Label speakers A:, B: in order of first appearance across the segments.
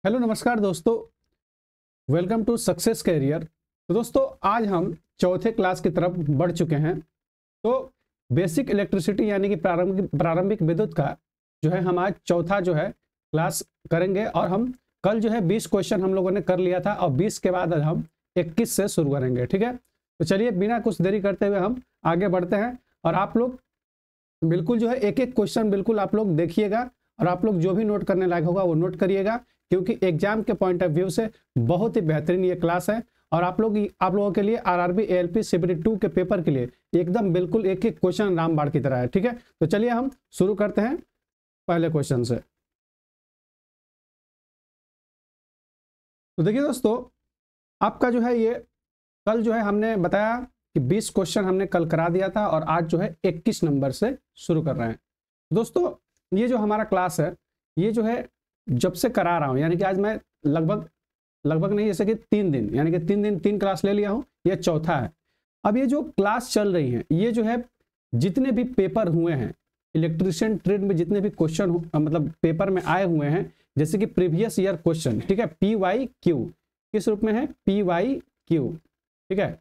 A: Hello नमस्कार दोस्तों, welcome to success career. तो दोस्तों आज हम चौथे क्लास की तरफ बढ़ चुके हैं। तो बेसिक इलेक्ट्रिसिटी यानी कि प्रारंभिक विद्युत का जो है हम आज चौथा जो है क्लास करेंगे। और हम कल जो है 20 क्वेश्चन हम लोगों ने कर लिया था और 20 के बाद हम 21 से शुरू करेंगे। ठीक है, तो चलिए बिना कुछ देरी करते हुए हम आगे बढ़ते हैं। और आप लोग बिल्कुल जो है एक एक क्वेश्चन बिल्कुल आप लोग देखिएगा और आप लोग जो भी नोट करने लायक होगा वो नोट करिएगा, क्योंकि एग्जाम के पॉइंट ऑफ व्यू से बहुत ही बेहतरीन ये क्लास है। और आप लोगों के लिए आरआरबी एएलपी सीबीटी 2 के पेपर के लिए एकदम बिल्कुल एक एक क्वेश्चन रामबाण की तरह है। ठीक है, तो चलिए हम शुरू करते हैं पहले क्वेश्चन से। तो देखिए दोस्तों, आपका जो है ये कल जो है हमने बताया कि 20 क्वेश्चन हमने कल करा दिया था और आज जो है 21 नंबर से शुरू कर रहे हैं। दोस्तों ये जो हमारा क्लास है ये जो है जब से करा रहा हूं, यानी कि आज मैं लगभग नहीं, जैसे कि 3 दिन, यानी कि 3 दिन 3 क्लास ले लिया हूं, ये चौथा है। अब ये जो क्लास चल रही है ये जो है जितने भी पेपर हुए हैं इलेक्ट्रिशियन ट्रेड में, जितने भी क्वेश्चन मतलब पेपर में आए हुए हैं, जैसे कि प्रीवियस ईयर क्वेश्चन, ठीक है, PYQ किस रूप में है, PYQ, ठीक है,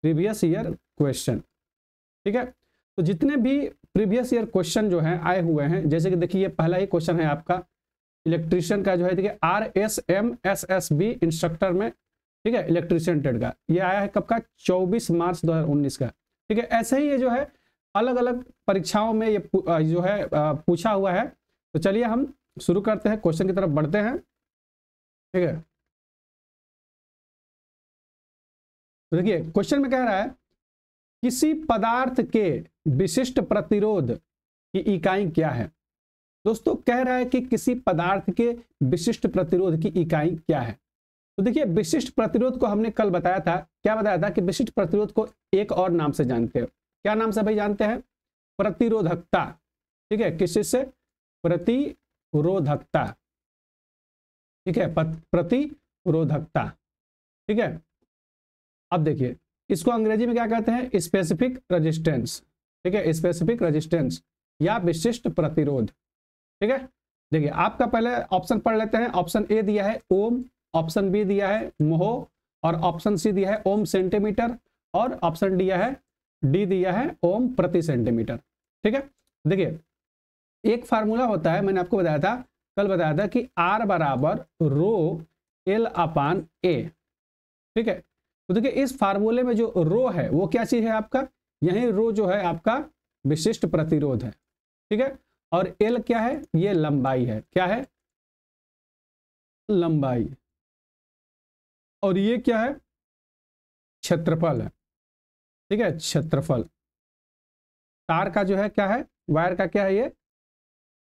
A: प्रीवियस ईयर क्वेश्चन। ठीक है, तो जितने भी प्रीवियस ईयर क्वेश्चन जो है आए हुए हैं, जैसे कि देखिए ये पहला ही क्वेश्चन है आपका इलेक्ट्रिशियन का जो है, देखिए RSMSSB इंस्ट्रक्टर में, ठीक है, इलेक्ट्रिशियन ट्रेड का, ये आया है कब का, 24 मार्च 2019 का। ठीक है, ऐसे ही ये जो है अलग अलग परीक्षाओं में ये जो है पूछा हुआ है। तो चलिए हम शुरू करते हैं, क्वेश्चन की तरफ बढ़ते हैं। ठीक है, तो देखिए क्वेश्चन में कह रहा है किसी पदार्थ के विशिष्ट प्रतिरोध की इकाई क्या है। दोस्तों कह रहा है कि किसी पदार्थ के विशिष्ट प्रतिरोध की इकाई क्या है। तो देखिए विशिष्ट प्रतिरोध को हमने कल बताया था, क्या बताया था कि विशिष्ट प्रतिरोध को एक और नाम से जानते हो। क्या नाम से भाई जानते हैं, प्रतिरोधकता। ठीक है, किस चीज से, प्रतिरोधकता। ठीक है, प्रतिरोधकता। ठीक है, अब देखिए इसको अंग्रेजी में क्या कहते हैं, स्पेसिफिक रेजिस्टेंस। ठीक है, स्पेसिफिक रेजिस्टेंस या विशिष्ट प्रतिरोध। ठीक है, देखिए आपका पहले ऑप्शन पढ़ लेते हैं। ऑप्शन ए दिया है ओम, ऑप्शन बी दिया है मोहो, और ऑप्शन सी दिया है ओम सेंटीमीटर, और ऑप्शन डी दिया है ओम प्रति सेंटीमीटर। ठीक है, देखिए एक फार्मूला होता है, मैंने आपको बताया था, कल बताया था कि R बराबर रो L अपान A। ठीक है, तो देखिए इस फार्मूले में जो रो है वो क्या चीज है आपका, यही रो जो है आपका विशिष्ट प्रतिरोध है। ठीक है, और L क्या है, ये लंबाई है, क्या है, लंबाई, और ये क्या है, क्षेत्रफल है। ठीक है, क्षेत्रफल। तार का जो है क्या है, वायर का क्या है, ये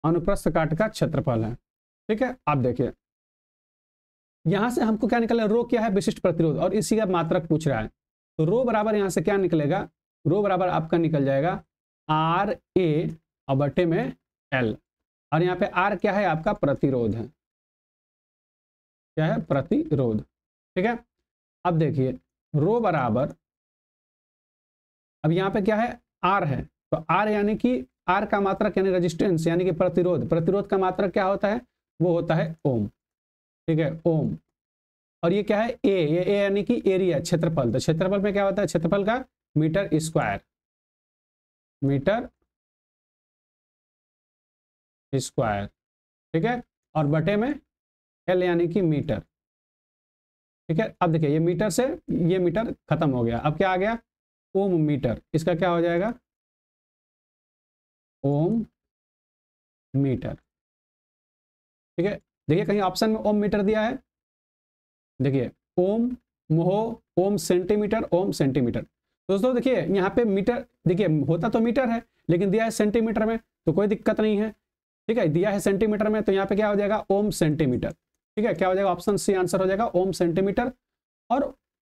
A: अनुप्रस्थ काट का क्षेत्रफल है। ठीक है, आप देखिए यहां से हमको क्या निकला, रो क्या है, विशिष्ट प्रतिरोध, और इसी का मात्रक पूछ रहा है। तो रो बराबर यहां से क्या निकलेगा, रो बराबर आपका निकल जाएगा RA और बटे में L, और यहाँ पे R क्या है आपका, प्रतिरोध है, क्या है, प्रतिरोध। ठीक है, अब देखिए रो बराबर, अब यहाँ पे क्या है, R है, तो R यानी कि R का मात्रक यानी रेजिस्टेंस यानी कि प्रतिरोध, प्रतिरोध का मात्रक क्या होता है, वो होता है ओम। ठीक है, ओम। और ये क्या है, ये A यानी कि एरिया, क्षेत्रफल, तो क्षेत्रफल में क्या होता है, क्षेत्रफल का मीटर स्क्वायर, मीटर स्क्वायर। ठीक है, और बटे में L यानी कि मीटर। ठीक है, अब देखिए ये मीटर से ये मीटर खत्म हो गया, अब क्या आ गया, ओम मीटर, इसका क्या हो जाएगा, ओम मीटर। ठीक है, देखिए कहीं ऑप्शन में ओम मीटर दिया है, देखिए ओम, मोहो, ओम सेंटीमीटर, ओम सेंटीमीटर। दोस्तों देखिए यहाँ पे मीटर, देखिए होता तो मीटर है लेकिन दिया है सेंटीमीटर में, तो कोई दिक्कत नहीं है। ठीक है, दिया है सेंटीमीटर में, तो यहाँ पे क्या हो जाएगा, ओम सेंटीमीटर। ठीक है, क्या हो जाएगा, ऑप्शन सी आंसर हो जाएगा, ओम सेंटीमीटर। और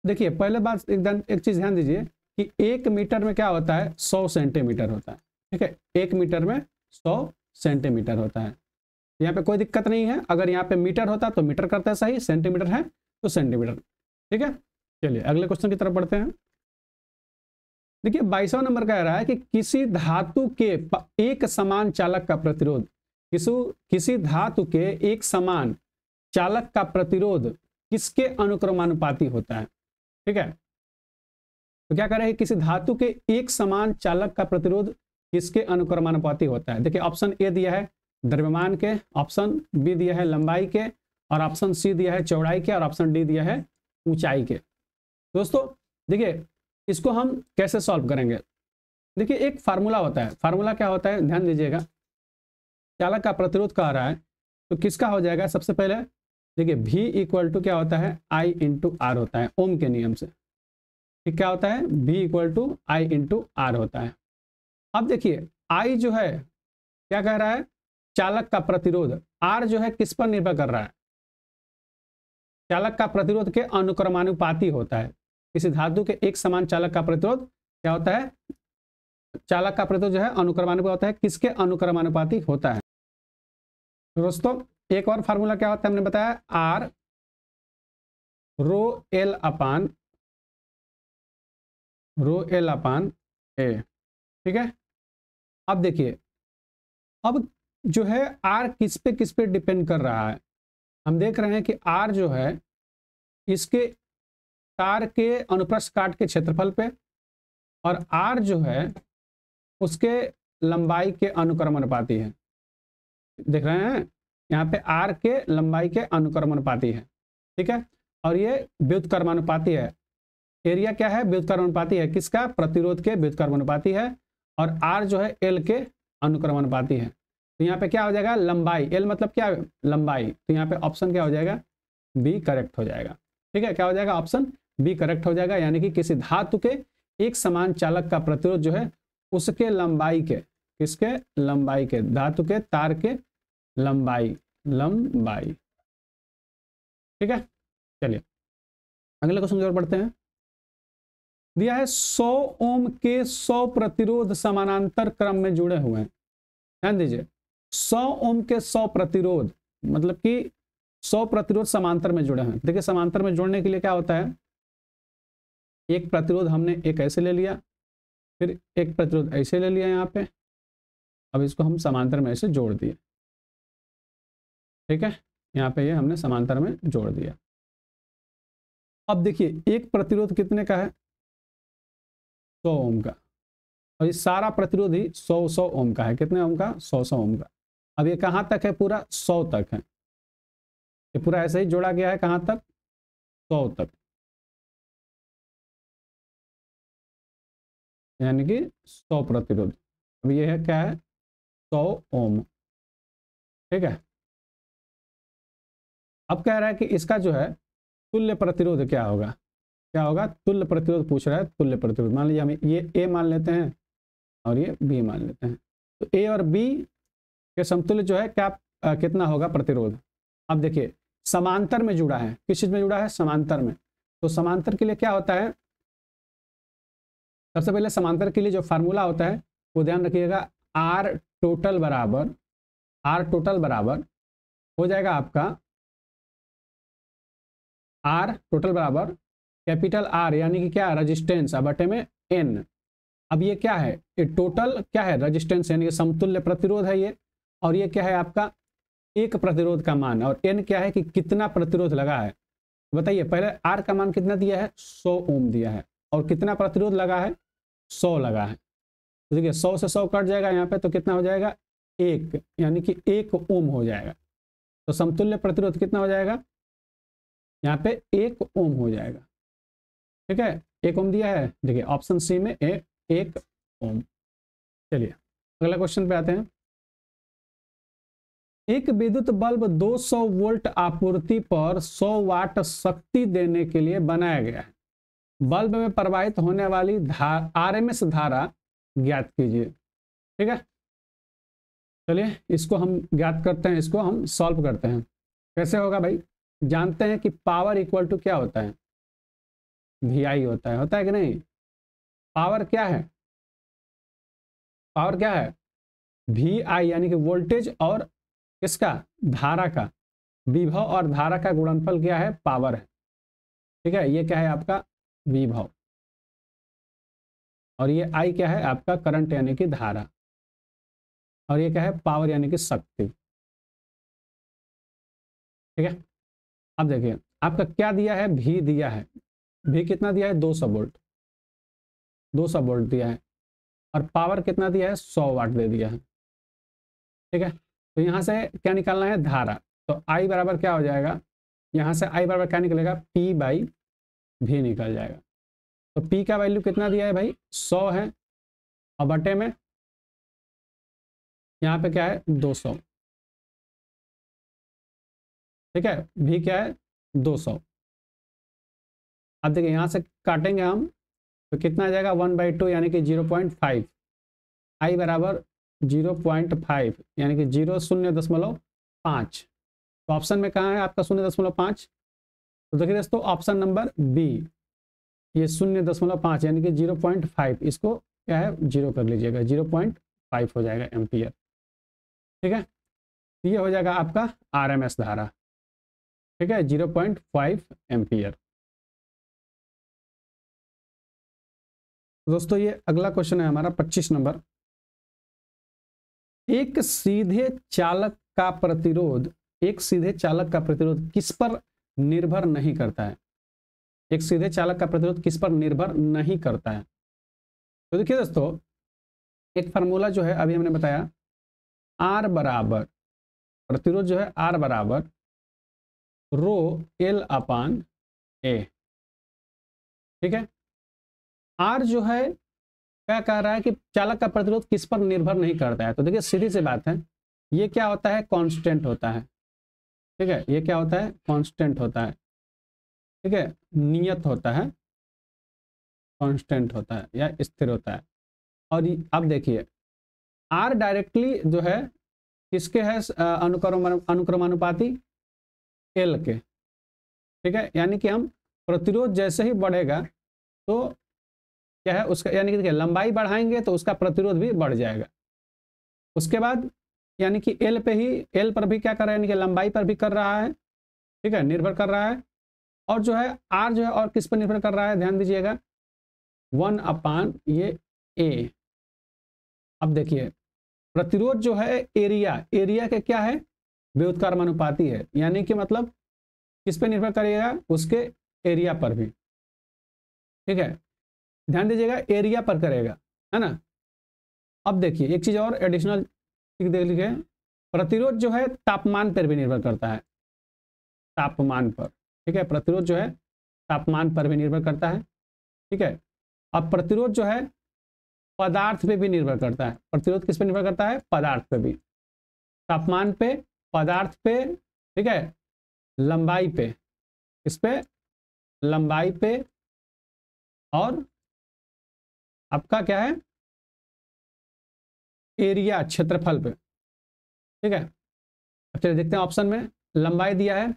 A: देखिए पहले बात एकदम एक चीज ध्यान दीजिए कि 1 मीटर में क्या होता है, 100 सेंटीमीटर होता है। ठीक है, 1 मीटर में 100 सेंटीमीटर होता है, यहाँ पे कोई दिक्कत नहीं है। अगर यहाँ पे मीटर होता तो मीटर करता है सही, सेंटीमीटर है तो सेंटीमीटर। ठीक है, चलिए अगले क्वेश्चन की तरफ बढ़ते हैं। देखिए 22वां नंबर कह रहा है कि किसी धातु के एक समान चालक का प्रतिरोध, किसी धातु के एक समान चालक का प्रतिरोध किसके अनुक्रमानुपाती होता है? ठीक है, तो क्या करें, किसी धातु के एक समान चालक का प्रतिरोध किसके अनुक्रमानुपाती होता है? देखिए ऑप्शन ए दिया है द्रव्यमान के, ऑप्शन बी दिया है लंबाई के, और ऑप्शन सी दिया है चौड़ाई के, और ऑप्शन डी दिया है ऊंचाई के। दोस्तों देखिए इसको हम कैसे सॉल्व करेंगे। देखिए एक फार्मूला होता है, फार्मूला क्या होता है ध्यान दीजिएगा। चालक का प्रतिरोध कह रहा है तो किसका हो जाएगा, सबसे पहले देखिए V इक्वल टू क्या होता है I इंटू आर होता है ओम के नियम से। ठीक, क्या होता है V equal to I into R होता है। अब देखिए I जो है क्या कह रहा है, चालक का प्रतिरोध, R जो है किस पर निर्भर कर रहा है, चालक का प्रतिरोध के अनुक्रमानुपाती होता है। किसी धातु के एक समान चालक का प्रतिरोध क्या होता है, चालक का प्रतिरोध जो है अनुक्रमानुपाती होता है, किसके अनुक्रमानुपाती होता है। दोस्तों एक और फार्मूला क्या होता है हमने बताया, आर रो एल अपान ए। ठीक है, अब देखिए अब जो है आर किस पे डिपेंड कर रहा है। हम देख रहे हैं कि आर जो है इसके तार के अनुप्रस्थ काट के क्षेत्रफल पे, और आर जो है उसके लंबाई के अनुक्रमानुपाती है। देख रहे हैं यहाँ पे आर के लंबाई के अनुक्रमानुपाती है। ठीक है, और ये व्युत्क्रमानुपाती है। एरिया क्या है, व्युत्क्रमानुपाती है, किसका, प्रतिरोध के व्युत्क्रमानुपाती है, और आर जो है एल के अनुक्रमानुपाती है। तो यहाँ पे क्या हो जाएगा, लंबाई, एल मतलब क्या लंबाई, तो यहाँ पे ऑप्शन क्या हो जाएगा, बी करेक्ट हो जाएगा। ठीक है, क्या हो जाएगा, ऑप्शन बी करेक्ट हो जाएगा। यानी कि किसी धातु के एक समान चालक का प्रतिरोध जो है उसके लंबाई के, किसके लंबाई के, धातु के तार के लंबाई। ठीक है, चलिए अगले क्वेश्चन की ओर बढ़ते हैं। दिया है 100 ओम के 100 प्रतिरोध समानांतर क्रम में जुड़े हुए हैं। ध्यान दीजिए 100 ओम के 100 प्रतिरोध मतलब कि 100 प्रतिरोध समांतर में जुड़े हैं। देखिए समांतर में जोड़ने के लिए क्या होता है, एक प्रतिरोध हमने एक ऐसे ले लिया, फिर एक प्रतिरोध ऐसे ले लिया यहाँ पे, अब इसको हम समांतर में ऐसे जोड़ दिए। ठीक है, यहाँ पे ये हमने समांतर में जोड़ दिया। अब देखिए एक प्रतिरोध कितने का है, 100 ओम का, और ये सारा प्रतिरोध ही 100 ओम का है। कितने ओम का, 100 ओम का। अब ये कहाँ तक है, पूरा 100 तक है। ये पूरा ऐसे ही जोड़ा गया है, कहाँ तक, 100 तक, यानी कि 100 प्रतिरोध। अब ये है क्या है, 100 ओम। ठीक है, अब कह रहा है कि इसका जो है तुल्य प्रतिरोध क्या होगा, क्या होगा, तुल्य प्रतिरोध पूछ रहा है। तुल्य प्रतिरोध मान लीजिए हम ये ए मान लेते हैं और ये बी मान लेते हैं, तो ए और बी के समतुल्य जो है क्या कितना होगा प्रतिरोध। अब देखिए समांतर में जुड़ा है, किस चीज में जुड़ा है, समांतर में। तो समांतर के लिए क्या होता है, सबसे पहले समांतर के लिए जो फार्मूला होता है वो ध्यान रखिएगा, आर टोटल बराबर हो जाएगा आपका, आर टोटल बराबर कैपिटल आर यानी कि क्या, रेजिस्टेंस, बटे में एन। अब ये क्या है, ये टोटल क्या है, रेजिस्टेंस यानी कि समतुल्य प्रतिरोध है ये, और ये क्या है आपका एक प्रतिरोध का मान, और एन क्या है कि कितना प्रतिरोध लगा है। बताइए पहले आर का मान कितना दिया है, 100 ओम दिया है, और कितना प्रतिरोध लगा है, 100 लगा है। तो देखिए 100 से 100 कट जाएगा यहाँ पे, तो कितना हो जाएगा, 1, यानी कि 1 ओम हो जाएगा। तो समतुल्य प्रतिरोध कितना हो जाएगा, यहाँ पे 1 ओम हो जाएगा। ठीक है, 1 ओम दिया है, देखिए ऑप्शन सी में 1 ओम। चलिए अगला क्वेश्चन पे आते हैं। एक विद्युत बल्ब 200 वोल्ट आपूर्ति पर 100 वाट शक्ति देने के लिए बनाया गया है। बल्ब में प्रवाहित होने वाली आरएमएस धारा ज्ञात कीजिए। ठीक है, चलिए इसको हम ज्ञात करते हैं, इसको हम सॉल्व करते हैं। कैसे होगा भाई, जानते हैं कि पावर इक्वल टू क्या होता है, VI होता है कि नहीं। पावर क्या है, पावर क्या है, VI यानी कि वोल्टेज और किसका, धारा का, विभव और धारा का गुणनफल क्या है, पावर है। ठीक है, ये क्या है आपका विभव, और ये I क्या है आपका करंट यानी कि धारा, और ये क्या है पावर यानी कि शक्ति। ठीक है, अब देखिए आपका क्या दिया है, भी दिया है, भी कितना दिया है 200 वोल्ट, 200 वोल्ट दिया है, और पावर कितना दिया है 100 वाट दे दिया है। ठीक है, तो यहाँ से क्या निकालना है, धारा। तो आई बराबर क्या हो जाएगा, यहाँ से आई बराबर क्या निकलेगा, पी बाई भी निकल जाएगा। तो पी का वैल्यू कितना दिया है भाई 100 है, और बटे में यहाँ पे क्या है 200। ठीक है, भी क्या है 200। अब देखिए यहाँ से काटेंगे हम तो कितना आ जाएगा 1/2 यानी कि 0.5, आई बराबर 0.5 यानी कि 0.5। तो ऑप्शन में कहाँ है आपका 0.5। तो देखिए दोस्तों ऑप्शन नंबर बी, ये 0.5 यानी कि 0.5, इसको क्या है 0 कर लीजिएगा, 0.5 हो जाएगा एम्पियर। ठीक है, ये हो जाएगा आपका आरएमएस धारा। ठीक है, 0.5 एम्पियर। दोस्तों ये अगला क्वेश्चन है हमारा 25 नंबर। एक सीधे चालक का प्रतिरोध, एक सीधे चालक का प्रतिरोध किस पर निर्भर नहीं करता है, एक सीधे चालक का प्रतिरोध किस पर निर्भर नहीं करता है। तो देखिए दोस्तों एक फार्मूला जो है अभी हमने बताया, आर बराबर, प्रतिरोध जो है आर बराबर रो एल अपान ए। ठीक है, आर जो है क्या कह रहा है कि चालक का प्रतिरोध किस पर निर्भर नहीं करता है। तो देखिए सीधी सी बात है, ये क्या होता है, कांस्टेंट होता है। ठीक है, ये क्या होता है, कांस्टेंट होता है। ठीक है, नियत होता है, कांस्टेंट होता है या स्थिर होता है। और अब देखिए आर डायरेक्टली जो है किसके है, अनुक्रमानुपाती एल के। ठीक है, यानी कि हम प्रतिरोध जैसे ही बढ़ेगा तो क्या है उसका, यानी कि देखिए लंबाई बढ़ाएंगे तो उसका प्रतिरोध भी बढ़ जाएगा। उसके बाद यानी कि एल पे ही, एल पर भी क्या कर रहा है, यानी कि लंबाई पर भी कर रहा है। ठीक है, निर्भर कर रहा है। और जो है आर जो है और किस पर निर्भर कर रहा है, ध्यान दीजिएगा 1 अपान ये ए। अब देखिए प्रतिरोध जो है एरिया, एरिया के क्या है, व्युत्क्रमानुपाती है, यानी कि मतलब किस पे निर्भर करेगा, उसके एरिया पर भी। ठीक है, ध्यान दीजिएगा एरिया पर करेगा, है ना। अब देखिए एक चीज और एडिशनल देख लीजिए, प्रतिरोध जो है तापमान पर भी निर्भर करता है, तापमान पर। ठीक है, प्रतिरोध जो है तापमान पर भी निर्भर करता है। ठीक है, अब प्रतिरोध जो है पदार्थ पे भी निर्भर करता है। प्रतिरोध किस पे निर्भर करता है, पदार्थ पे भी, तापमान पे, पदार्थ पे। ठीक है, लंबाई पे, इस पे लंबाई पे, और आपका क्या है एरिया, क्षेत्रफल पे। ठीक है, अब चलिए देखते हैं ऑप्शन में, लंबाई दिया है,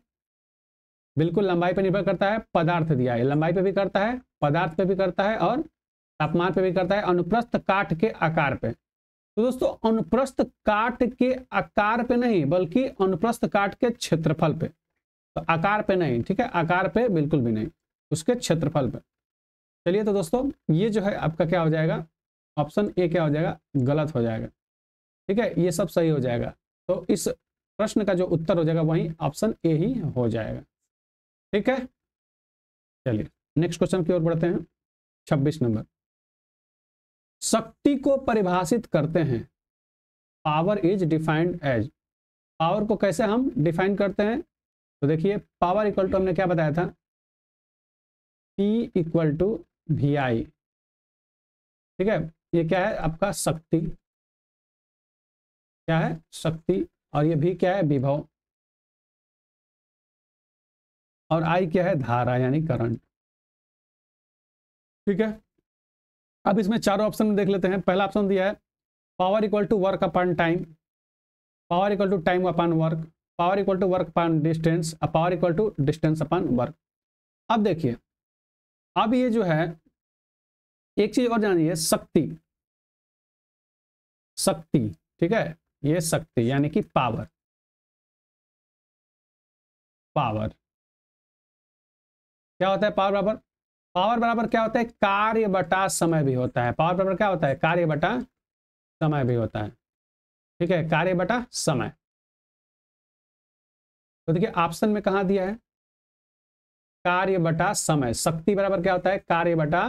A: बिल्कुल लंबाई पे निर्भर करता है, पदार्थ दिया है, लंबाई पे भी करता है, पदार्थ पे भी करता है, और तापमान पे भी करता है, अनुप्रस्थ काट के आकार पे। तो दोस्तों अनुप्रस्थ काट के आकार पे नहीं, बल्कि अनुप्रस्थ काट के क्षेत्रफल पे। तो आकार पे नहीं, ठीक है, आकार पे बिल्कुल भी नहीं, उसके क्षेत्रफल पे। चलिए तो दोस्तों ये जो है आपका क्या हो जाएगा, ऑप्शन ए क्या हो जाएगा, गलत हो जाएगा। ठीक है, ये सब सही हो जाएगा। तो इस प्रश्न का जो उत्तर हो जाएगा वही ऑप्शन ए ही हो जाएगा। ठीक है, चलिए नेक्स्ट क्वेश्चन की ओर बढ़ते हैं। 26 नंबर, शक्ति को परिभाषित करते हैं, power is defined as. Power को कैसे हम डिफाइन करते हैं, तो देखिए पावर इक्वल टू हमने क्या बताया था, P इक्वल टू वी आई। ठीक है, ये क्या है आपका शक्ति, क्या है शक्ति, और ये भी क्या है विभव, और आई क्या है धारा यानी करंट। ठीक है, अब इसमें चारों ऑप्शन देख लेते हैं। पहला ऑप्शन दिया है power equal to work upon time, power equal to time upon work, power equal to work upon distance, power equal to distance upon work. अब देखिए अब ये जो है एक चीज और जानिए, शक्ति, शक्ति। ठीक है, ये शक्ति यानी कि पावर, पावर क्या होता है, पावर बराबर, पावर बराबर क्या होता है, कार्य बटा समय भी होता है। पावर बराबर क्या होता है, कार्य बटा समय भी होता है। ठीक है, कार्य बटा समय। तो देखिए ऑप्शन में कहा दिया है, कार्य बटा समय, शक्ति बराबर क्या होता है, कार्य बटा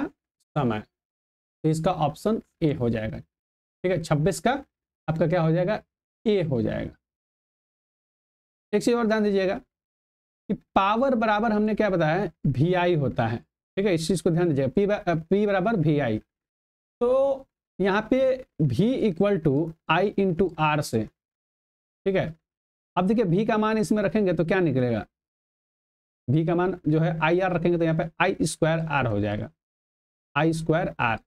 A: समय। तो इसका ऑप्शन ए हो जाएगा। ठीक है, 26 का आपका क्या हो जाएगा, ए हो जाएगा। एक चीज और ध्यान दीजिएगा कि पावर बराबर हमने क्या बताया है, वी आई होता है। ठीक है, इस चीज को ध्यान दीजिएगा, पी बराबर वी आई। तो यहाँ पे v equal to I into R से। ठीक है, अब देखिए v का मान इसमें रखेंगे तो क्या निकलेगा, v का मान जो है आई आर रखेंगे तो यहाँ पे आई स्क्वायर आर हो जाएगा, आई स्क्वायर आर।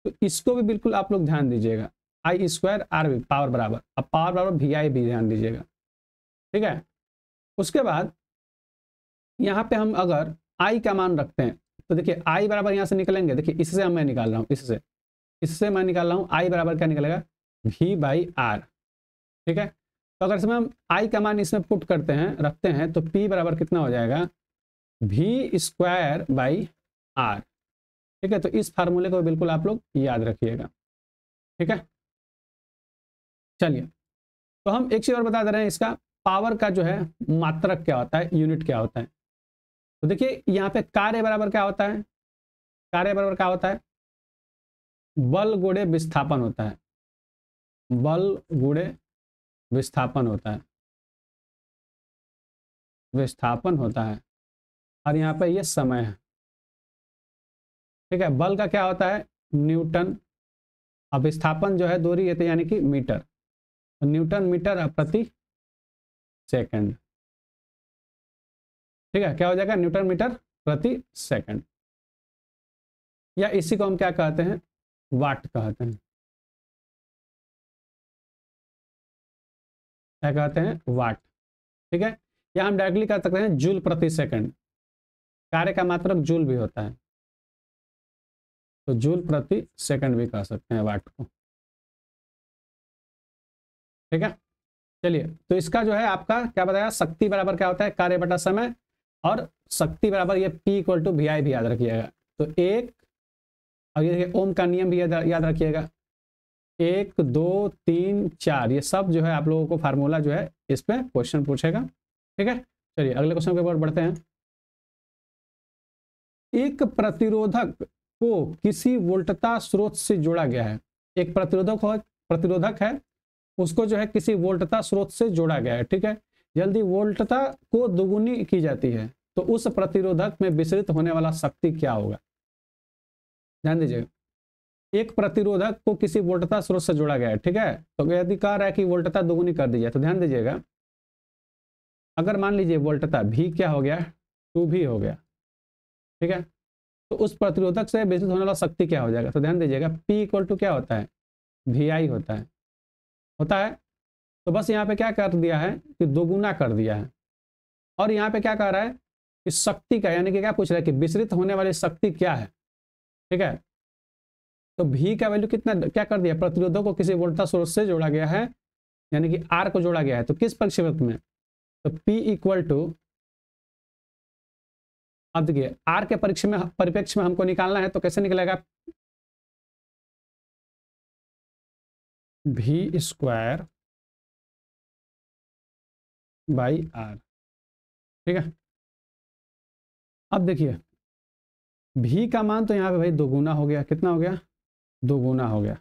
A: तो इसको भी बिल्कुल आप लोग ध्यान दीजिएगा, आई स्क्वायर आर भी पावर बराबर, अब पावर बराबर वी आई भी ध्यान दीजिएगा। ठीक है, उसके बाद यहाँ पे हम अगर आई का मान रखते हैं तो देखिए आई बराबर यहाँ से निकलेंगे, देखिए इससे मैं निकाल रहा हूँ, इससे मैं निकाल रहा हूँ, आई बराबर क्या निकलेगा, वी बाई आर। ठीक है, तो अगर इसमें हम आई का मान इसमें पुट करते हैं, रखते हैं, तो पी बराबर कितना हो जाएगा, वी स्क्वायर बाई आर। ठीक है, तो इस फार्मूले को बिल्कुल आप लोग याद रखिएगा। ठीक है, चलिए, तो हम एक चीज और बता दे रहे हैं, इसका पावर का जो है मात्रक क्या होता है, यूनिट क्या होता है। तो देखिए यहाँ पे कार्य बराबर क्या होता है, कार्य बराबर क्या होता है, बल गुणे विस्थापन होता है, बल गुणे विस्थापन होता है, विस्थापन होता है, और यहाँ पे ये समय है। ठीक है, बल का क्या होता है, न्यूटन, और विस्थापन जो है दूरी है तो यानी कि मीटर, तो न्यूटन मीटर प्रति सेकंड। ठीक है, क्या हो जाएगा, न्यूटन मीटर प्रति सेकंड, या इसी को हम क्या कहते हैं, वाट कहते हैं। क्या कहते हैं, वाट। ठीक है, या हम डायरेक्टली कह सकते हैं जूल प्रति सेकंड, कार्य का मात्रक जूल भी होता है, तो जूल प्रति सेकंड भी कह सकते हैं वाट को। ठीक है, चलिए, तो इसका जो है आपका क्या बताया, शक्ति बराबर क्या होता है, कार्य बटा समय, और शक्ति बराबर ये P इक्वल टू वी आई भी याद रखिएगा। तो एक, और ये ओम का नियम भी याद रखिएगा, 1 2 3 4, ये सब जो है आप लोगों को फार्मूला जो है इस पे क्वेश्चन पूछेगा। ठीक है, चलिए अगले क्वेश्चन के ऊपर बढ़ते हैं। एक प्रतिरोधक को किसी वोल्टता स्रोत से जोड़ा गया है, एक प्रतिरोधक है, उसको जो है किसी वोल्टता स्रोत से जोड़ा गया है। ठीक है, जल्दी वोल्टता को दोगुनी की जाती है तो उस प्रतिरोधक में विसरित होने वाला शक्ति क्या होगा। ध्यान दीजिएगा, एक प्रतिरोधक को किसी वोल्टता स्रोत से जोड़ा गया है। ठीक है, तो यदि कह रहा है कि वोल्टता दोगुनी कर दी जाए तो ध्यान दीजिएगा, अगर मान लीजिए वोल्टता भी क्या हो गया, 2V हो गया। ठीक है, तो उस प्रतिरोधक से विसरित होने वाला शक्ति क्या हो जाएगा, तो ध्यान दीजिएगा P इक्वल टू क्या होता है, VI होता है। तो बस यहाँ पे क्या कर दिया है कि दोगुना कर दिया है, और यहाँ पे क्या कह रहा है कि शक्ति का, यानी कि क्या पूछ रहा है कि विसरित होने वाली शक्ति क्या है। ठीक है, तो V का वैल्यू कितना क्या कर दिया, प्रतिरोधक को किसी वोल्टता स्रोत से जोड़ा गया है, यानी कि R को जोड़ा गया है, तो किस परिक्षेपण में, तो P इक्वल टू, अब देखिए R के परिप्रेक्ष्य में हमको निकालना है, तो कैसे निकलेगा, V स्क्वायर बाई आर। ठीक है, अब देखिए V का मान तो यहाँ पे भाई दोगुना हो गया, कितना हो गया, दोगुना हो गया।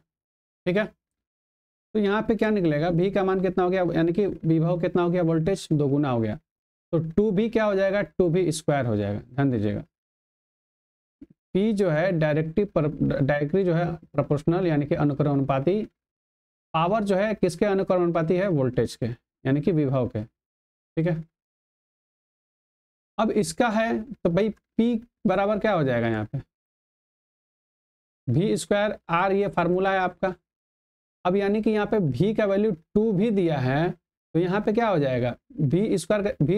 A: ठीक है, तो यहाँ पे क्या निकलेगा, V का मान कितना हो गया, यानी कि विभव कितना हो गया, वोल्टेज दोगुना हो गया, तो 2V क्या हो जाएगा, 2V स्क्वायर हो जाएगा। ध्यान दीजिएगा, P जो है डायरेक्टली जो है प्रोपोर्शनल, यानी कि अनुक्रमानुपाती, पावर जो है किसके अनुक्रमानुपाती है, वोल्टेज के, यानी कि विभव के। ठीक है, अब इसका है तो भाई P बराबर क्या हो जाएगा, यहाँ पे V स्क्वायर R, ये फार्मूला है आपका। अब यानी कि यहाँ पे V का वैल्यू 2 भी दिया है, तो यहाँ पे क्या हो जाएगा, V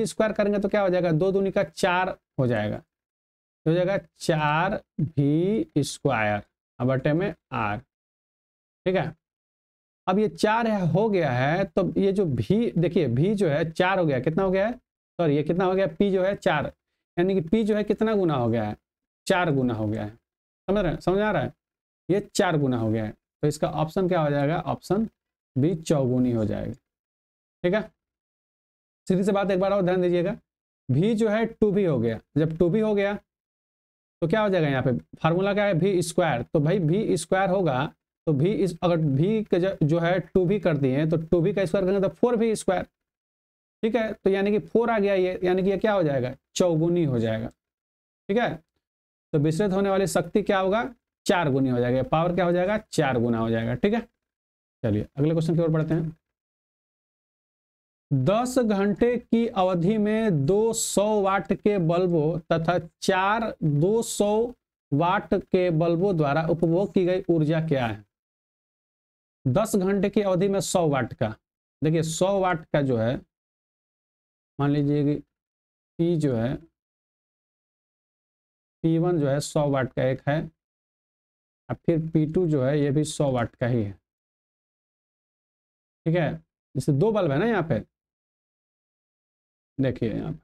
A: स्क्वायर करेंगे तो क्या हो जाएगा, 2 दूनी का 4 हो जाएगा, तो हो जाएगा 4V स्क्वायर अब बटे में R। ठीक है, अब ये 4 हो गया है, तो ये जो V, देखिए V जो है 4 हो गया, कितना हो गया है, सॉरी ये कितना हो गया, P जो है 4, यानी कि P जो है कितना गुना हो गया है, 4 गुना हो गया है। समझ आ रहा है, ये 4 गुना हो गया है, तो इसका ऑप्शन क्या हो जाएगा, ऑप्शन बी चौगुनी हो जाएगा। ठीक है, सीधी सी बात एक बार और ध्यान दीजिएगा, V जो है 2V हो गया। जब 2V हो गया तो क्या हो जाएगा, यहाँ पे फार्मूला क्या है, V स्क्वायर। तो भाई V स्क्वायर होगा तो अगर V का जो है 2V कर दिए तो 2V का स्क्वायर करेंगे तो 4V स्क्वायर। ठीक है, तो यानी कि 4 आ गया ये, यानी कि ये क्या हो जाएगा, चौगुनी हो जाएगा। ठीक है, तो विसरित होने वाली शक्ति क्या होगा, 4 गुनी हो जाएगा। पावर क्या हो जाएगा, 4 गुना हो जाएगा। ठीक है, चलिए अगले क्वेश्चन की ओर बढ़ते हैं। 10 घंटे की अवधि में 200 वाट के बल्बों तथा 4 200 वाट के बल्बों द्वारा उपभोग की गई ऊर्जा क्या है। 10 घंटे की अवधि में 100 वाट का, देखिए 100 वाट का जो है, मान लीजिए कि P जो है P1 जो है 100 वाट का एक है, और फिर P2 जो है ये भी 100 वाट का ही है। ठीक है, जैसे 2 बल्ब है ना यहाँ पे, देखिए यहाँ पे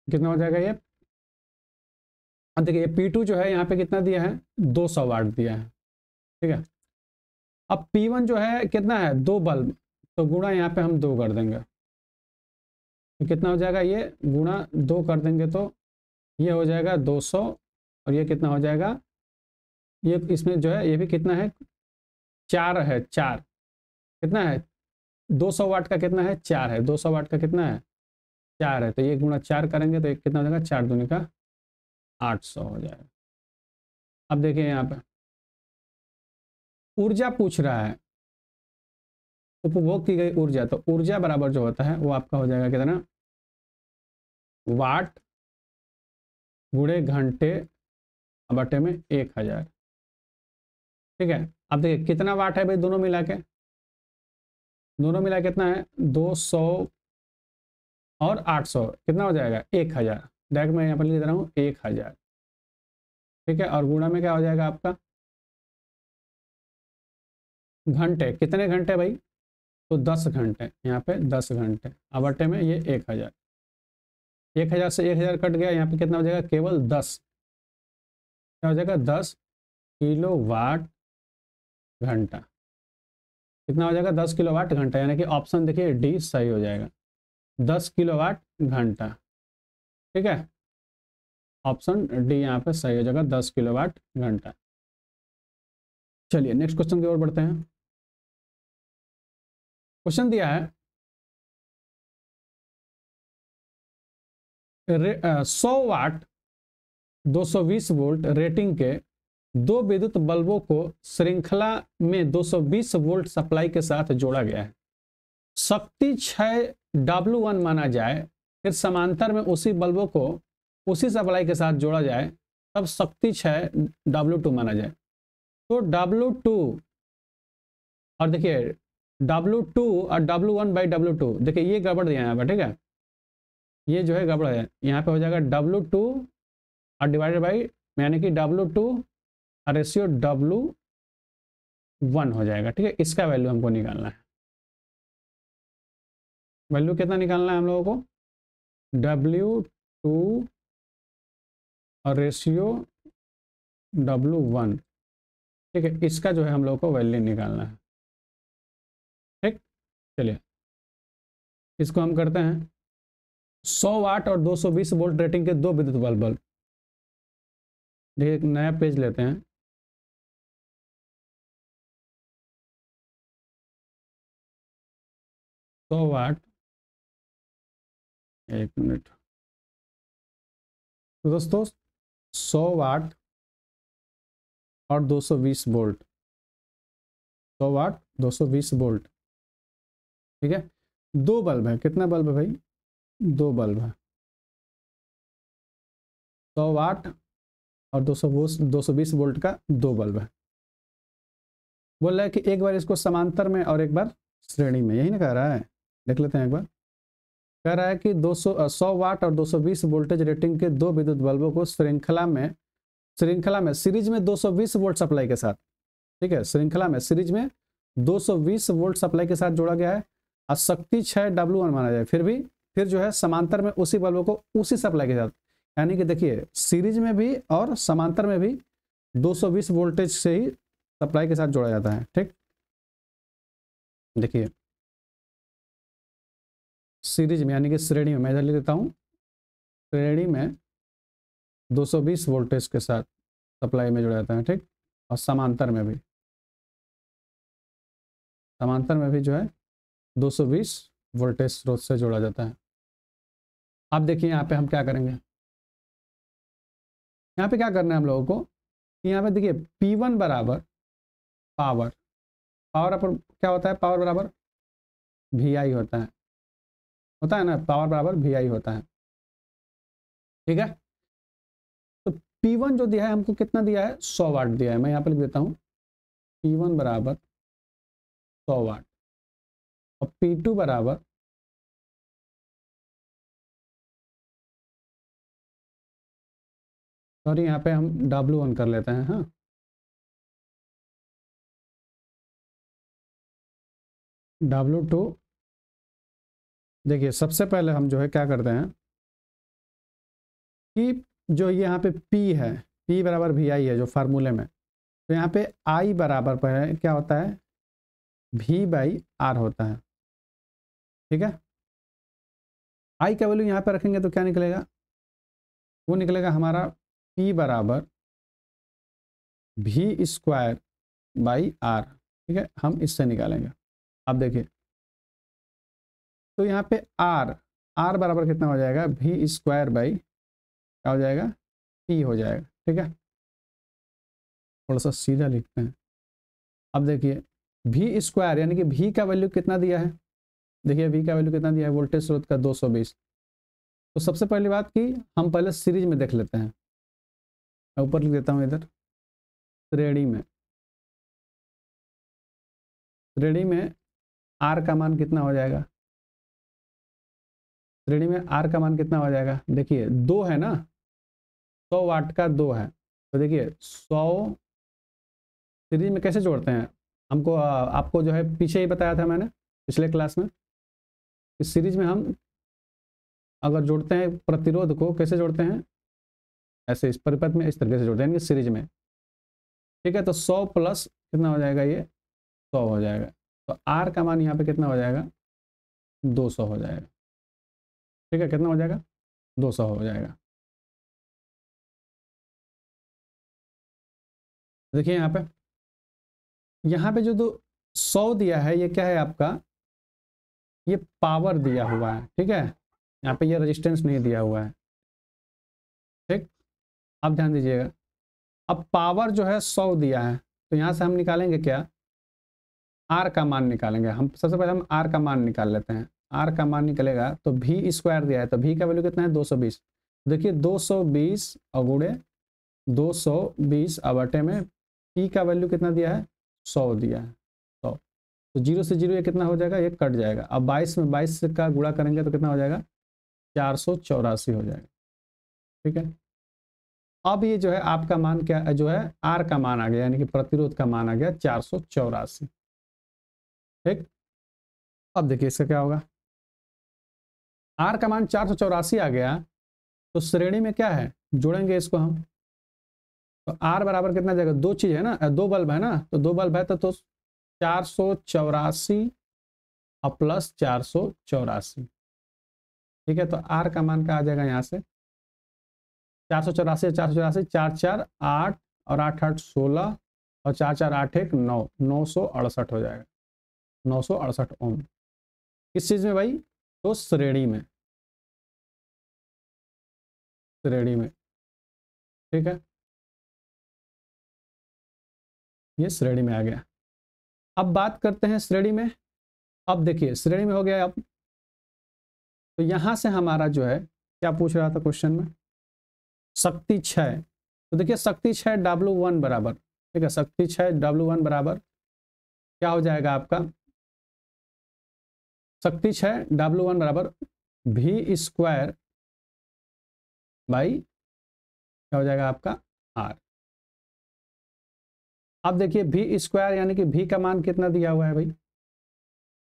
A: कितना हो जाएगा ये। अब देखिए P2 जो है यहाँ पे कितना दिया है, 200 वाट दिया है। ठीक है, अब P1 जो है कितना है, 2 बल्ब, तो गुणा यहाँ पे हम 2 कर देंगे, तो कितना हो जाएगा, ये गुणा 2 कर देंगे तो ये हो जाएगा 200, और ये कितना हो जाएगा, ये इसमें जो है ये भी कितना है, 4 है, 4 कितना है, 200 वाट का कितना है, 4 है, 200 वाट का कितना है, 4 है, तो ये गुणा 4 करेंगे तो ये कितना हो जाएगा, 4 दूनी का 800 हो जाएगा। अब देखिए यहाँ पे ऊर्जा पूछ रहा है, उपभोग की गई ऊर्जा, तो ऊर्जा बराबर जो होता है वो आपका हो जाएगा कितना, वाट गुणे घंटे बटे में 1000। ठीक है, अब देखिए कितना वाट है भाई, दोनों मिला के, दोनों मिला के कितना है, 200 और 800 कितना हो जाएगा, 1000। डायरेक्ट मैं यहाँ पर लिख दे रहा हूँ 1000। ठीक है, और गुणा में क्या हो जाएगा आपका, घंटे, कितने घंटे भाई, तो 10 घंटे, यहाँ पे 10 घंटे, अब बटे में ये 1000, 1000 से 1000 कट गया, यहाँ पे कितना हो जाएगा, केवल 10, क्या हो जाएगा, 10 किलो वाट घंटा। कितना हो जाएगा, 10 किलो वाट घंटा, यानी कि ऑप्शन देखिए डी सही हो जाएगा, 10 किलो वाट घंटा। ठीक है, ऑप्शन डी यहाँ पे सही हो जाएगा, 10 किलो वाट घंटा। चलिए नेक्स्ट क्वेश्चन की ओर बढ़ते हैं। क्वेश्चन दिया है 100 वाट 220 वोल्ट रेटिंग के 2 विद्युत बल्बों को श्रृंखला में 220 वोल्ट सप्लाई के साथ जोड़ा गया है। शक्ति 6 W1 माना जाए, फिर समांतर में उसी बल्बों को उसी सप्लाई के साथ जोड़ा जाए, तब शक्ति 6 W2 माना जाए। तो W2 और देखिए W2 और W1/W2, देखिए ये गड़बड़ दिया है यहाँ पर। ठीक है, ये जो है गड़बड़ है, यहाँ पे हो जाएगा W2 और डिवाइडेड बाई, यानी कि W2 और रेशियो W1 हो जाएगा। ठीक है, इसका वैल्यू हमको निकालना है। वैल्यू कितना निकालना है हम लोगों को, W2 और रेशियो W1। ठीक है, इसका जो है हम लोगों को वैल्यू निकालना है। ठीक, चलिए इसको हम करते हैं 100 वाट और 220 वोल्ट रेटिंग के 2 विद्युत बल्ब। देखिए एक नया पेज लेते हैं, सौ वाट, एक मिनट, तो दोस्तों 100 वाट और 220 वोल्ट, 100 वाट 220 वोल्ट। ठीक है, 2 बल्ब है, कितना बल्ब है भाई, 2 बल्ब है, 100 वाट और 220 वोल्ट का 2 बल्ब है। बोल रहा है कि एक बार इसको समांतर में और एक बार श्रेणी में, यही ना कह रहा है, देख लेते हैं एक बार। कह रहा है कि 100 वाट और 220 वोल्टेज रेटिंग के 2 विद्युत बल्बों को श्रृंखला में सीरीज में 220 वोल्ट सप्लाई के साथ, ठीक है, श्रृंखला में सीरीज में 220 वोल्ट सप्लाई के साथ जोड़ा गया है, और शक्ति 6 W1 माना जाए। फिर जो है समांतर में उसी बल्बों को उसी सप्लाई के साथ, यानी कि देखिए सीरीज में भी और समांतर में भी 220 वोल्टेज से ही सप्लाई के साथ जोड़ा जाता है। ठीक, देखिए सीरीज में यानी कि श्रेणी में, मैं इधर लिख देता हूँ, श्रेणी में 220 वोल्टेज के साथ सप्लाई में जुड़ा जाता है, ठीक। और समांतर में भी जो है 220 वोल्टेज स्रोत से जोड़ा जाता है। अब देखिए यहाँ पे हम क्या करेंगे, यहाँ पे क्या करना है हम लोगों को, यहाँ पे देखिए P1 बराबर पावर, पावर पर क्या होता है, पावर बराबर VI होता है ना, पावर बराबर VI होता है, ठीक है। तो P1 जो दिया है हमको कितना दिया है, 100 वाट दिया है। मैं यहाँ पर लिख देता हूँ P1 बराबर 100 वाट और P2 बराबर सॉरी यहाँ पे हम W1 कर लेते हैं, हाँ। W2, देखिए सबसे पहले हम जो है क्या करते हैं कि जो यहाँ पे P है, P बराबर VI है जो फार्मूले में, तो यहाँ पे I बराबर पर है क्या होता है, V/R होता है, ठीक है। I का वैल्यू यहाँ पे रखेंगे तो क्या निकलेगा, वो निकलेगा हमारा P बराबर V²/R, ठीक है। हम इससे निकालेंगे। अब देखिए तो यहाँ पे R बराबर कितना हो जाएगा, V² क्या हो जाएगा, P हो जाएगा, ठीक है। थोड़ा सा सीधा लिखते हैं। अब देखिए V² यानी कि V का वैल्यू कितना दिया है, देखिए V का वैल्यू कितना दिया है वोल्टेज स्रोत का, 220। तो सबसे पहली बात कि हम पहले सीरीज में देख लेते हैं, मैं ऊपर लिख देता हूँ इधर, श्रेणी में R का मान कितना हो जाएगा, श्रेणी में R का मान कितना हो जाएगा, देखिए 2 है ना, 100 वाट का 2 है, तो देखिए 100 सीरीज में कैसे जोड़ते हैं, हमको आपको जो है पीछे ही बताया था मैंने पिछले क्लास में, इस सीरीज में हम अगर जोड़ते हैं प्रतिरोध को कैसे जोड़ते हैं, ऐसे इस परिपथ में इस तरीके से जोड़ते हैं सीरीज में, ठीक है। तो 100 प्लस कितना हो जाएगा, ये 100 हो जाएगा, तो R का मान यहाँ पे कितना हो जाएगा, 200 हो जाएगा, ठीक है। कितना हो जाएगा, 200 हो जाएगा। देखिए यहाँ पे जो 100 दिया है ये क्या है आपका, ये पावर दिया हुआ है, ठीक है। यहाँ पे ये रेजिस्टेंस नहीं दिया हुआ है, ठीक। अब ध्यान दीजिएगा, अब पावर जो है 100 दिया है, तो यहाँ से हम निकालेंगे क्या, R का मान निकालेंगे। हम सबसे पहले हम R का मान निकाल लेते हैं। R का मान निकलेगा तो V² दिया है, तो V का वैल्यू कितना है, 220। देखिए 220 और गुणे 220 और बटे में P का वैल्यू कितना दिया है, 100 दिया है, 100। तो 0 से 0 ये कितना हो जाएगा, ये कट जाएगा। अब 22 में 22 का गुणा करेंगे तो कितना हो जाएगा, 484 हो जाएगा, ठीक है। अब ये जो है आपका मान क्या जो है, R का मान आ गया, यानी कि प्रतिरोध का मान आ गया 484, ठीक। अब देखिए इसका क्या होगा, R का मान 484 आ गया, तो श्रेणी में क्या है, जोड़ेंगे इसको हम, तो R बराबर कितना जाएगा, दो चीज है ना, दो बल्ब है ना, तो दो बल्ब है तो 484 और प्लस 484, ठीक है। तो R का मान का आ जाएगा यहाँ से 484, 484, 4 4 8 और 8 8 16 और 4 4 8 1 9, 968 हो जाएगा, 968 ओम। किस चीज में भाई, तो श्रेणी में, ठीक है। ये श्रेणी में आ गया। अब बात करते हैं श्रेणी में। अब देखिए श्रेणी में हो गया। अब तो यहां से हमारा जो है क्या पूछ रहा था क्वेश्चन में, शक्ति 6। तो देखिए शक्ति 6 W1 बराबर, ठीक है, शक्ति 6 W1 बराबर क्या हो जाएगा आपका, शक्ति 6 W1 बराबर V² बाई क्या हो जाएगा आपका R। अब देखिए V² यानी कि V का मान कितना दिया हुआ है भाई,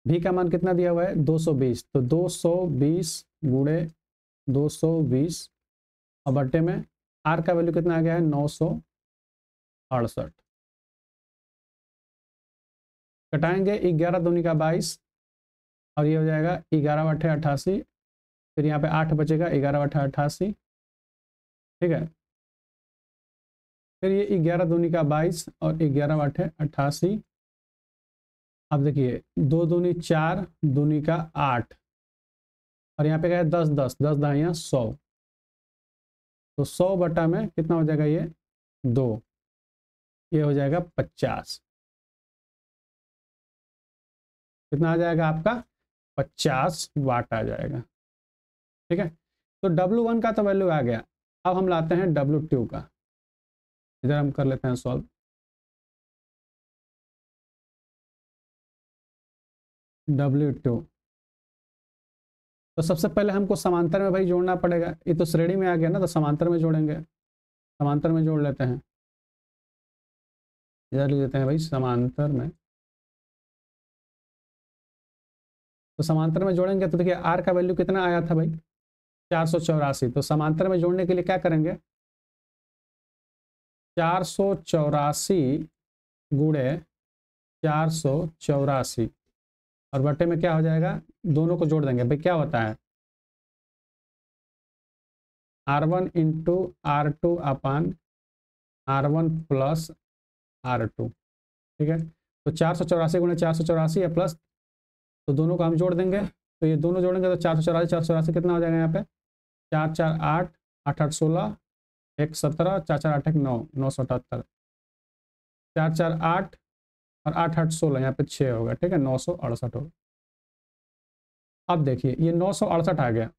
A: V का मान कितना दिया हुआ है 220, तो 220 गुणे 220 और बट्टे में R का वैल्यू कितना आ गया है 968, कटाएंगे 11 दूनी का 22 और ये हो जाएगा 11/8 88। फिर यहाँ पे 8 बचेगा, 11/8 88। ठीक है, फिर ये 11 दूनी का 22 और 11/8 88। अब देखिए 2 दूनी 4, दूनी का 8, और यहाँ पे क्या है 10 10 10 दहाइयाँ 100। तो 100 बटा में कितना हो जाएगा ये 2, ये हो जाएगा 50। कितना आ जाएगा आपका 50 वाट आ जाएगा। ठीक है, तो W1 का तो वैल्यू आ गया। अब हम लाते हैं W2 का, इधर हम कर लेते हैं सॉल्व। W2 तो सबसे पहले हमको समांतर में भाई जोड़ना पड़ेगा, ये तो श्रेणी में आ गया ना, तो समांतर में जोड़ेंगे। समांतर में जोड़ लेते हैं, इधर लिख देते हैं भाई समांतर में। तो समांतर में जोड़ेंगे तो देखिए आर का वैल्यू कितना आया था भाई 484। तो समांतर में जोड़ने के लिए क्या करेंगे 484 गुणे 484 और बटे में क्या हो जाएगा, दोनों को जोड़ देंगे भाई। क्या होता है R1 इंटू R2 अपान R1 प्लस R2। ठीक है, तो 484 गुणे 484 या प्लस, तो दोनों को हम जोड़ देंगे। तो ये दोनों जोड़ेंगे तो 484 484 कितना हो जाएगा यहाँ पे 4 4 8 8 8 16 1 17 4 4 8 1 9 978 4 4 8 और 8 8 16 यहाँ पे 6 होगा। ठीक है, 968 होगा। अब देखिए ये 968 आ गया,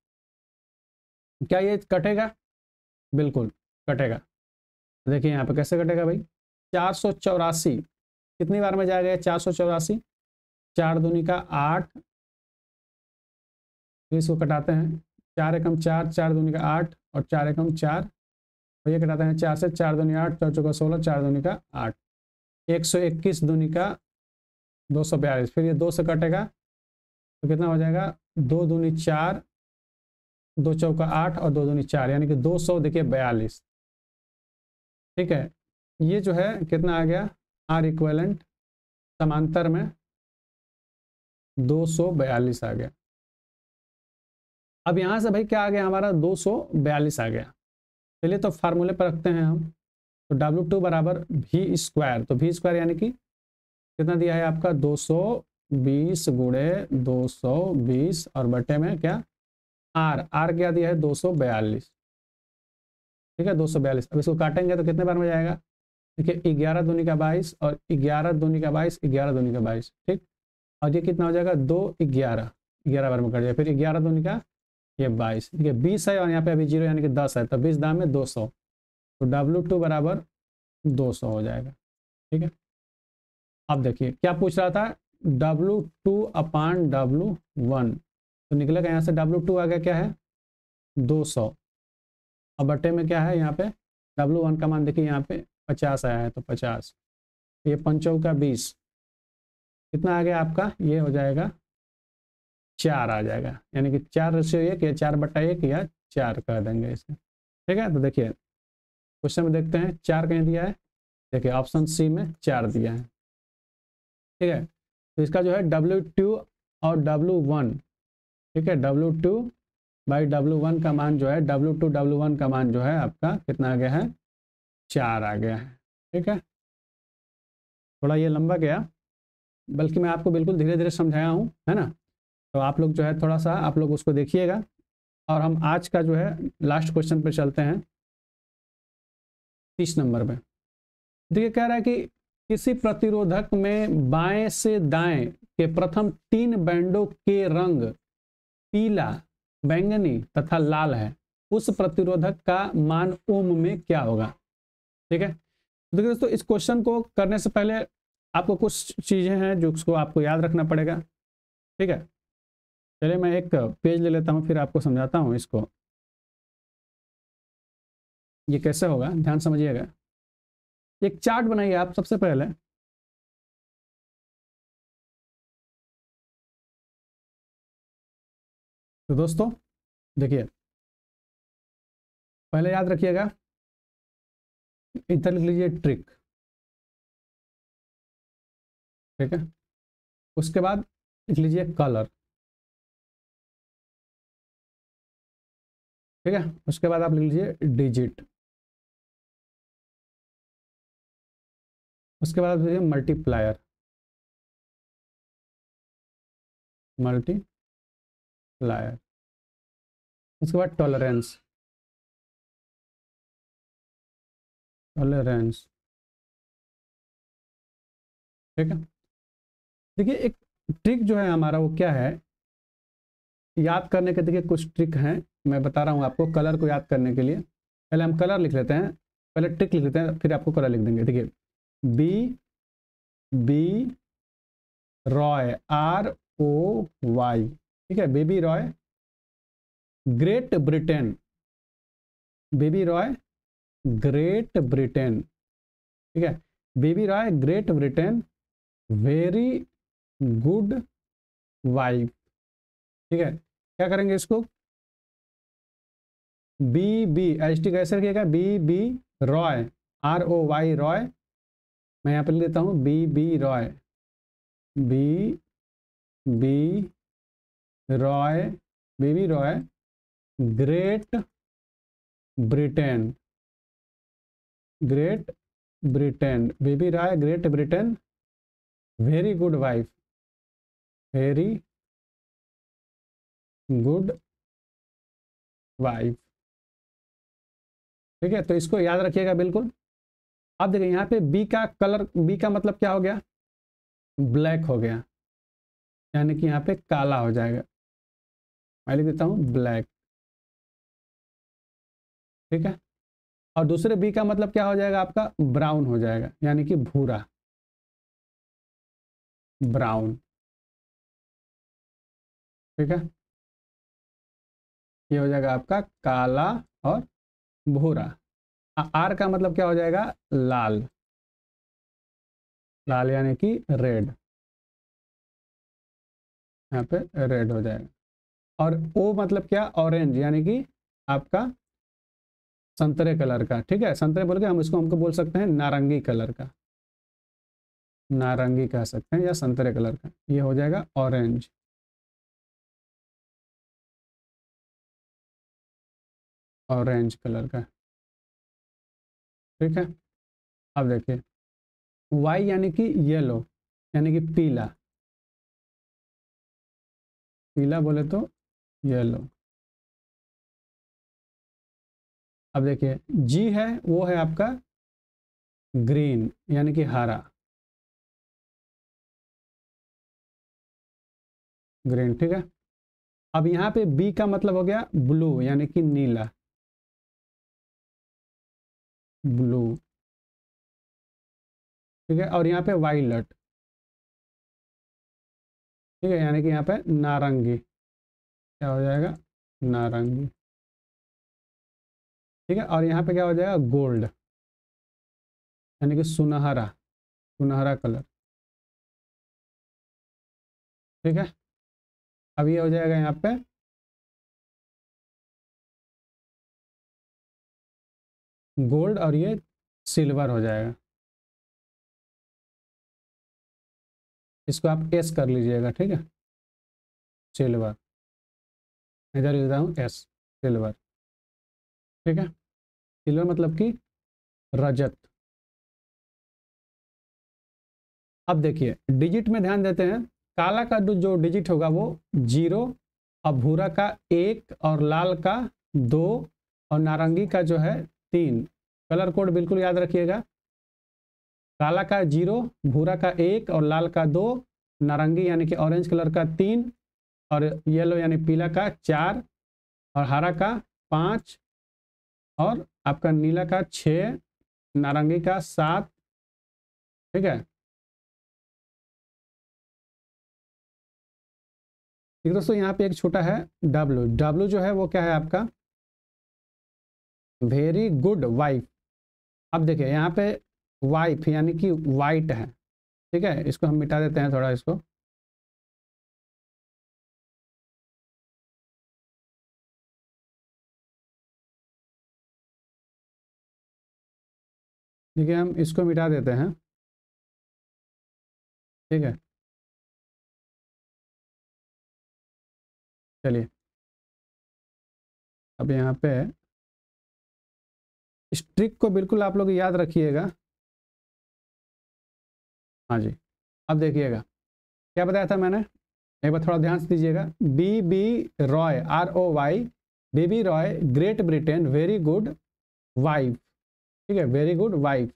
A: क्या ये कटेगा, बिल्कुल कटेगा। देखिए यहाँ पे कैसे कटेगा भाई 484 कितनी बार में जाएगा 484, 4 दूनी का 8, इसको कटाते हैं 4 एकम 4, 4 दूनी का 8 और 4 एकम 4, और ये कटाते हैं 4 से, 4 दूनी 8, 4 चौका 16, 4 दूनी का 8, 121 दूनी का 242। फिर ये 2 से कटेगा तो कितना हो जाएगा 2 दूनी 4, 2 चौका 8 और 2 दूनी 4, यानी कि 200 देखिए 42। ठीक है, ये जो है कितना आ गया आर इक्वेलेंट समांतर में 242 आ गया। अब यहाँ से भाई क्या आ गया हमारा 242 आ गया। चलिए तो फार्मूले पर रखते हैं हम, तो W2 बराबर V स्क्वायर, तो V स्क्वायर यानी कि कितना दिया है आपका 220 गुणे 220 और बटे में क्या R क्या दिया है 242। ठीक है 242। अब इसको काटेंगे तो कितने बार में जाएगा देखिए 11 दूनी का 22 और 11 दूनी का 22, 11 दूनी का 22। ठीक, और ये कितना हो जाएगा 2 11 11 बार में कट जाएगा। फिर 11 दूनी का ये 22, ठीक है 20 है और यहाँ पे अभी 0 यानी कि 10 है, तो 20 दाम में 200, तो W2 बराबर 200 हो जाएगा। ठीक है, अब देखिए क्या पूछ रहा था W2 अपान W1, तो निकलेगा यहाँ से W2 आ गया क्या है 200, अब बटे में क्या है यहाँ पे W1 का मान देखिए यहाँ पे 50 आया है, तो 50, ये 5 का 20 कितना आ गया आपका, ये हो जाएगा 4 आ जाएगा, यानी कि 4/1 या 4/1 या 4 कर देंगे इसे। ठीक है, तो देखिए क्वेश्चन में देखते हैं 4 कहीं दिया है, देखिए ऑप्शन सी में 4 दिया है। ठीक है, तो इसका जो है W2 और W1, ठीक है W2 बाई W1 का मान जो है W2 W1 का मान जो है आपका कितना आ गया है 4 आ गया है। ठीक है, थोड़ा ये लंबा गया, बल्कि मैं आपको बिल्कुल धीरे धीरे समझाया हूँ, है ना, तो आप लोग जो है थोड़ा सा आप लोग उसको देखिएगा। और हम आज का जो है लास्ट क्वेश्चन पे चलते हैं 30 नंबर पे। देखिए कह रहा है कि किसी प्रतिरोधक में बाएं से दाएं के प्रथम 3 बैंडों के रंग पीला, बैंगनी तथा लाल है, उस प्रतिरोधक का मान ओम में क्या होगा। ठीक है, देखिए दोस्तों इस क्वेश्चन को करने से पहले आपको कुछ चीजें हैं जो उसको आपको याद रखना पड़ेगा। ठीक है, चलिए मैं एक पेज ले लेता हूं फिर आपको समझाता हूं इसको ये कैसे होगा, ध्यान समझिएगा। एक चार्ट बनाइए आप सबसे पहले, तो दोस्तों देखिए पहले याद रखिएगा, इधर लिख लीजिए ट्रिक। ठीक है, उसके बाद लिख लीजिए कलर। ठीक है। उसके बाद आप लिख लीजिए डिजिट, उसके बाद आप लिखिए मल्टीप्लायर, मल्टीप्लायर, उसके बाद टॉलरेंस, टॉलरेंस, ठीक है। देखिए एक ट्रिक जो है हमारा वो क्या है, याद करने के देखिए कुछ ट्रिक हैं, मैं बता रहा हूँ आपको कलर को याद करने के लिए। पहले हम कलर लिख लेते हैं, पहले ट्रिक लिख लेते हैं, फिर आपको कलर लिख देंगे। देखिए B, B Roy, R O Y, ठीक है, baby Roy, Great Britain, baby Roy, Great Britain, ठीक है, baby Roy, Great Britain, very good wife, ठीक है। क्या करेंगे इसको, बी बी एच टी कैसे रखिएगा, B B Roy, R O Y Roy, मैं यहाँ पे लिख देता हूँ B B Roy, B B Roy, baby Roy, Great Britain, Great Britain, baby Roy, Great Britain, very good wife, very good wife, ठीक है। तो इसको याद रखिएगा बिल्कुल। अब देखिए यहाँ पे बी का कलर, बी का मतलब क्या हो गया, ब्लैक हो गया, यानी कि यहाँ पे काला हो जाएगा, मैं लिख देता हूँ ब्लैक, ठीक है। और दूसरे बी का मतलब क्या हो जाएगा आपका, ब्राउन हो जाएगा, यानी कि भूरा, ब्राउन, ठीक है। ये हो जाएगा आपका काला और भूरा। आर का मतलब क्या हो जाएगा, लाल, लाल यानी कि रेड, यहाँ पे रेड हो जाएगा। और ओ मतलब क्या, ऑरेंज, यानी कि आपका संतरे कलर का, ठीक है। संतरे बोल के हम इसको हमको बोल सकते हैं नारंगी कलर का, नारंगी कह सकते हैं या संतरे कलर का, ये हो जाएगा ऑरेंज, ऑरेंज कलर का, ठीक है। अब देखिए वाई यानी कि येलो, यानी कि पीला, पीला बोले तो येलो। अब देखिए जी है, वो है आपका ग्रीन, यानी कि हरा, ग्रीन, ठीक है। अब यहाँ पे बी का मतलब हो गया ब्लू, यानी कि नीला, ब्लू, ठीक है। और यहाँ पे वायलट, ठीक है, यानी कि यहाँ पे नारंगी, क्या हो जाएगा, नारंगी, ठीक है। और यहाँ पे क्या हो जाएगा, गोल्ड, यानी कि सुनहरा, सुनहरा कलर, ठीक है। अब ये हो जाएगा यहाँ पे गोल्ड, और ये सिल्वर हो जाएगा, इसको आप एस कर लीजिएगा, ठीक है, सिल्वर, इधर लिखता हूँ एस, सिल्वर, ठीक है। सिल्वर मतलब कि रजत। अब देखिए डिजिट में ध्यान देते हैं, काला का जो डिजिट होगा वो जीरो, और भूरा का एक, और लाल का दो, और नारंगी का जो है तीन। कलर कोड बिल्कुल याद रखिएगा, काला का जीरो, भूरा का एक, और लाल का दो, नारंगी यानी कि ऑरेंज कलर का तीन, और येलो यानी पीला का चार, और हरा का पाँच, और आपका नीला का छः, नारंगी का सात, ठीक है। ठीक दोस्तों, यहाँ पे एक छोटा है डब्लू, डब्लू जो है वो क्या है आपका, वेरी गुड वाइफ। अब देखिए यहाँ पे वाइफ यानी कि वाइट है, ठीक है, इसको हम मिटा देते हैं थोड़ा इसको, देखिए हम इसको मिटा देते हैं, ठीक है, चलिए। अब यहाँ पे इस ट्रिक को बिल्कुल आप लोग याद रखिएगा। हाँ जी, अब देखिएगा क्या बताया था मैंने, एक बार थोड़ा ध्यान से दीजिएगा। B B Roy, ROY, BB Roy Great Britain very good wife, ठीक है, वेरी गुड वाइफ,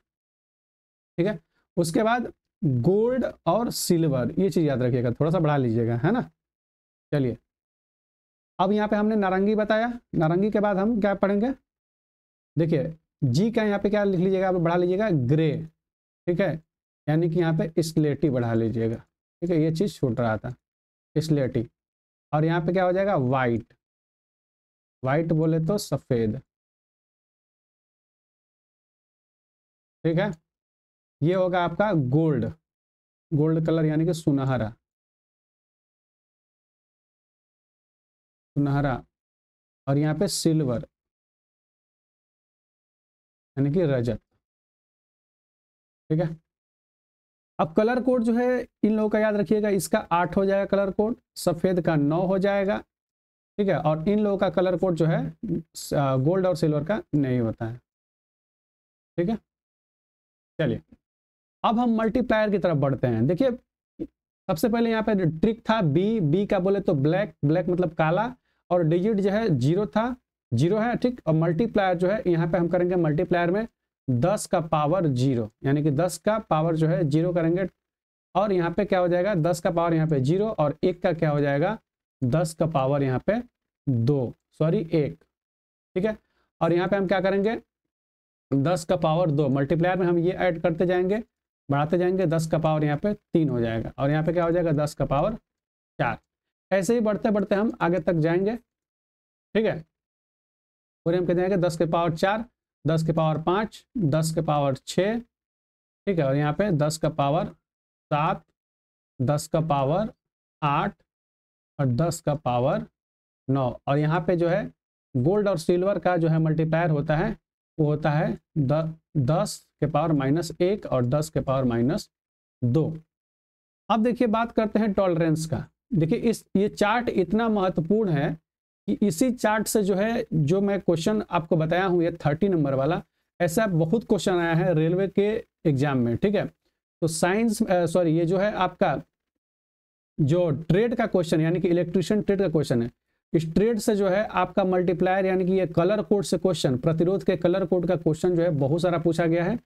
A: ठीक है। उसके बाद गोल्ड और सिल्वर, ये चीज़ याद रखिएगा, थोड़ा सा बढ़ा लीजिएगा, है ना। चलिए, अब यहाँ पे हमने नारंगी बताया, नारंगी के बाद हम क्या पढ़ेंगे, देखिए जी का यहाँ पे क्या लिख लीजिएगा, आप बढ़ा लीजिएगा ग्रे, ठीक है, यानी कि यहाँ पे स्लेटी बढ़ा लीजिएगा, ठीक है, ये चीज़ छूट रहा था, स्लेटी। और यहाँ पे क्या हो जाएगा, वाइट, वाइट बोले तो सफ़ेद, ठीक है। ये होगा आपका गोल्ड, गोल्ड कलर यानी कि सुनहरा, सुनहरा। और यहाँ पे सिल्वर यानी कि रजत, ठीक है। अब कलर कोड जो है इन लोगों का याद रखिएगा, इसका 8 हो जाएगा कलर कोड, सफ़ेद का 9 हो जाएगा, ठीक है। और इन लोगों का कलर कोड जो है गोल्ड और सिल्वर का नहीं होता है, ठीक है। चलिए, अब हम मल्टीप्लायर की तरफ बढ़ते हैं। देखिए, सबसे पहले यहाँ पे ट्रिक था बी, बी का बोले तो ब्लैक, ब्लैक मतलब काला, और डिजिट जो है जीरो था, जीरो है, ठीक। और मल्टीप्लायर जो है यहाँ पे हम करेंगे मल्टीप्लायर में 10 का पावर जीरो, यानी कि 10 का पावर जो है जीरो करेंगे, और यहाँ पे क्या हो जाएगा, 10 का पावर यहाँ पे जीरो, और एक का क्या हो जाएगा, 10 का पावर यहाँ पे दो, सॉरी एक, ठीक है। और यहाँ पे हम क्या करेंगे, 10 का पावर दो, मल्टीप्लायर में हम ये ऐड करते जाएंगे, बढ़ाते जाएंगे, 10 का पावर यहाँ पे 3 हो जाएगा, और यहाँ पे क्या हो जाएगा, 10 का पावर 4। ऐसे ही बढ़ते बढ़ते हम आगे तक जाएंगे, ठीक है। पूरे हम कहते हैं 10 के पावर 4, 10 के पावर 5, 10 के पावर 6, ठीक है। और यहाँ पे 10 का पावर 7, 10 का पावर 8, और 10 का पावर 9। और यहाँ पे जो है गोल्ड और सिल्वर का जो है मल्टीप्लायर होता है, वो होता है 10 के पावर -1 और 10 के पावर -2। अब देखिए, बात करते हैं टॉलरेंस का। देखिए, ये चार्ट इतना महत्वपूर्ण है कि इसी चार्ट से जो है, जो मैं क्वेश्चन आपको बताया हूँ, ये 30 नंबर वाला, ऐसा बहुत क्वेश्चन आया है रेलवे के एग्जाम में, ठीक है। तो साइंस सॉरी, ये जो है आपका जो ट्रेड का क्वेश्चन, यानी कि इलेक्ट्रिशियन ट्रेड का क्वेश्चन है, इस ट्रेड से जो है आपका मल्टीप्लायर, यानी कि ये कलर कोड से क्वेश्चन, प्रतिरोध के कलर कोड का क्वेश्चन जो है बहुत सारा पूछा गया है।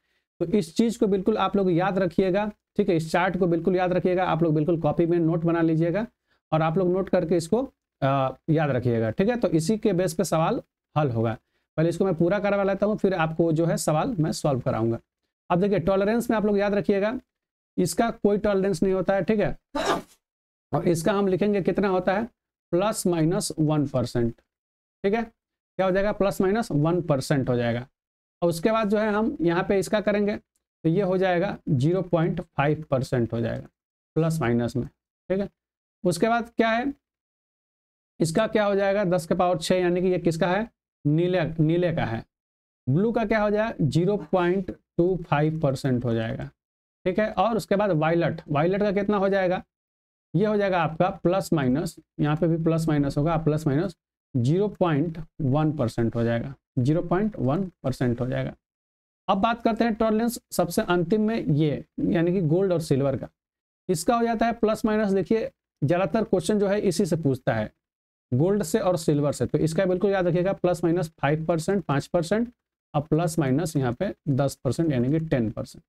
A: तो इस चीज़ को बिल्कुल आप लोग याद रखिएगा, ठीक है। इस चार्ट को बिल्कुल याद रखिएगा, आप लोग बिल्कुल कॉपी में नोट बना लीजिएगा, और आप लोग नोट करके इसको याद रखिएगा, ठीक है। तो इसी के बेस पे सवाल हल होगा। पहले इसको मैं पूरा करवा लेता हूँ, फिर आपको जो है सवाल मैं सॉल्व कराऊंगा। अब देखिए, टॉलरेंस में आप लोग याद रखिएगा, इसका कोई टॉलरेंस नहीं होता है, ठीक है। और इसका हम लिखेंगे कितना होता है, ±1%, ठीक है। क्या हो जाएगा, ±1% हो जाएगा। और उसके बाद जो है हम यहाँ पे इसका करेंगे, तो ये हो जाएगा 0.5% हो जाएगा प्लस माइनस में, ठीक है। उसके बाद क्या है, इसका क्या हो जाएगा, 10 के पावर 6, यानी कि ये किसका है, नीले का है। ब्लू का क्या हो जाएगा, 0.25% हो जाएगा, ठीक है। और उसके बाद वायलट, वायलट का कितना हो जाएगा, ये हो जाएगा आपका प्लस माइनस, यहाँ पे भी प्लस माइनस होगा, प्लस माइनस 0.1% हो जाएगा, 0.1% हो जाएगा। अब बात करते हैं टॉलरेंस सबसे अंतिम में, ये यानी कि गोल्ड और सिल्वर का, इसका हो जाता है प्लस माइनस। देखिए, ज़्यादातर क्वेश्चन जो है इसी से पूछता है, गोल्ड से और सिल्वर से, तो इसका बिल्कुल याद रखिएगा, ±5%, 5%, और प्लस माइनस यहाँ पे 10% यानी कि 10%,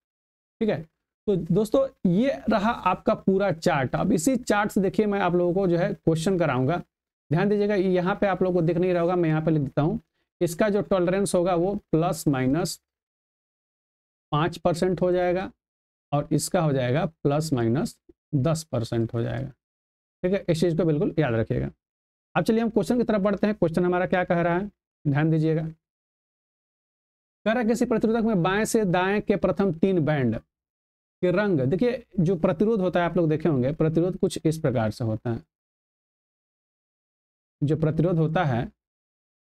A: ठीक है। तो दोस्तों, ये रहा आपका पूरा चार्ट। अब इसी चार्ट से देखिए, मैं आप लोगों को जो है क्वेश्चन कराऊंगा, ध्यान दीजिएगा। यहाँ पे आप लोगों को दिख नहीं रहा होगा, मैं यहाँ पे लिख देता हूँ, इसका जो टॉलरेंस होगा वो ±5% हो जाएगा, और इसका हो जाएगा ±10% हो जाएगा, ठीक है। इस चीज़ को बिल्कुल याद रखिएगा। अब चलिए हम क्वेश्चन की तरफ बढ़ते हैं। क्वेश्चन हमारा क्या कह रहा है, ध्यान दीजिएगा। कह रहा है किसी प्रतिरोधक में बाएं से दाएं के प्रथम 3 बैंड के रंग, देखिए जो प्रतिरोध होता है आप लोग देखे होंगे, प्रतिरोध कुछ इस प्रकार से होता है, जो प्रतिरोध होता है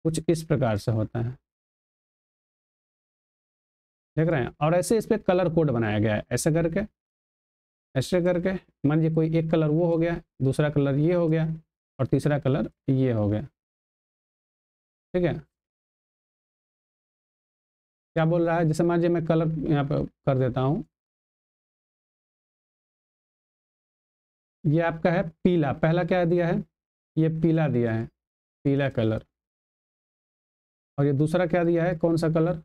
A: कुछ इस प्रकार से होता है, देख रहे हैं। और ऐसे इस पे कलर कोड बनाया गया है, ऐसे करके, ऐसे करके। मान लीजिए कोई एक कलर वो हो गया, दूसरा कलर ये हो गया, और तीसरा कलर ये हो गया, ठीक है, क्या बोल रहा है, जैसे मान लीजिए मैं कलर यहाँ पे कर देता हूँ, ये आपका है पीला, पहला क्या दिया है, ये पीला दिया है, पीला कलर। और ये दूसरा क्या दिया है, कौन सा कलर,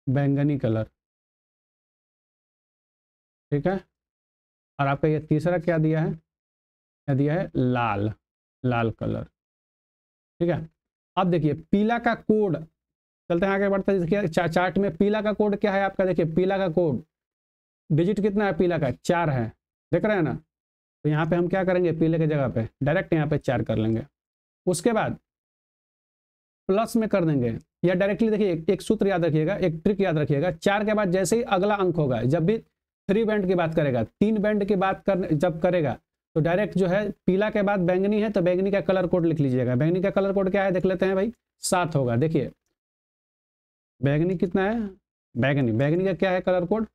A: बैंगनी कलर। ठीक है, और आपका ये तीसरा क्या दिया है, क्या दिया है, लाल, लाल कलर। ठीक है, अब देखिए पीला का कोड, चलते हैं आगे बढ़ते हैं। देखिए चार्ट में पीला का कोड क्या है आपका, देखिए पीला का कोड डिजिट कितना है, पीला का 4 है, देख रहे हैं ना। तो यहाँ पे हम क्या करेंगे, पीले की जगह पे डायरेक्ट यहाँ पे 4 कर लेंगे। उसके बाद प्लस में कर देंगे, या डायरेक्टली देखिए एक सूत्र याद रखिएगा, एक ट्रिक याद रखिएगा। 4 के बाद जैसे ही अगला अंक होगा, जब भी 3 बैंड की बात करेगा, 3 बैंड की बात कर जब करेगा, तो डायरेक्ट जो है पीला के बाद बैंगनी है तो बैंगनी का कलर कोड लिख लीजिएगा। बैंगनी का कलर कोड क्या है देख लेते हैं भाई, 7 होगा। देखिए बैंगनी कितना है, बैंगनी, बैंगनी का क्या है कलर कोड,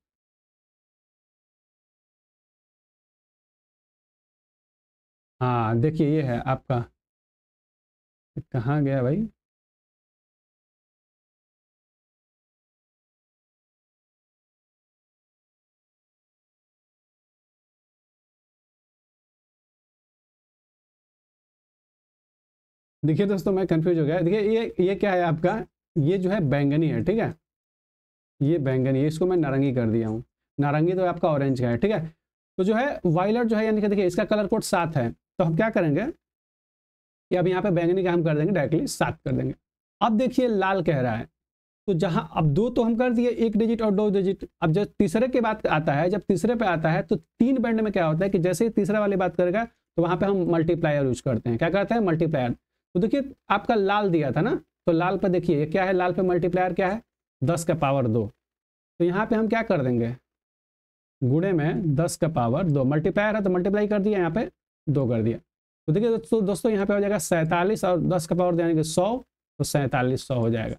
A: हाँ देखिए ये है आपका, कहाँ गया भाई, देखिए दोस्तों मैं कंफ्यूज हो गया। देखिए ये क्या है आपका, ये जो है बैंगनी है, ठीक है, ये बैंगनी है, इसको मैं नारंगी कर दिया हूँ। नारंगी तो आपका ऑरेंज का है, ठीक है। तो जो है वायलट जो है, यानी कि देखिए इसका कलर कोड 7 है। तो हम क्या करेंगे कि अब यहाँ पे बैंगनी का हम कर देंगे डायरेक्टली 7 कर देंगे। अब देखिए लाल कह रहा है, तो जहाँ अब 2 तो हम कर दिए, 1 डिजिट और 2 डिजिट। अब जब तीसरे के बात आता है, जब तीसरे पे आता है तो 3 बैंड में क्या होता है कि जैसे ही तीसरा वाली बात करेगा तो वहाँ पे हम मल्टीप्लायर यूज करते हैं। क्या करते हैं, मल्टीप्लायर। तो देखिए आपका लाल दिया था ना, तो लाल पे देखिए क्या है, लाल पे मल्टीप्लायर क्या है, 10 का पावर 2। तो यहाँ पे हम क्या कर देंगे, गुणे में 10 का पावर 2, मल्टीप्लायर है तो मल्टीप्लाई कर दिया, यहाँ पे 2 कर दिया। तो देखिए दोस्तों यहाँ पे हो जाएगा 47 और 10 का पावर यानी कि 100, तो 4700 हो जाएगा।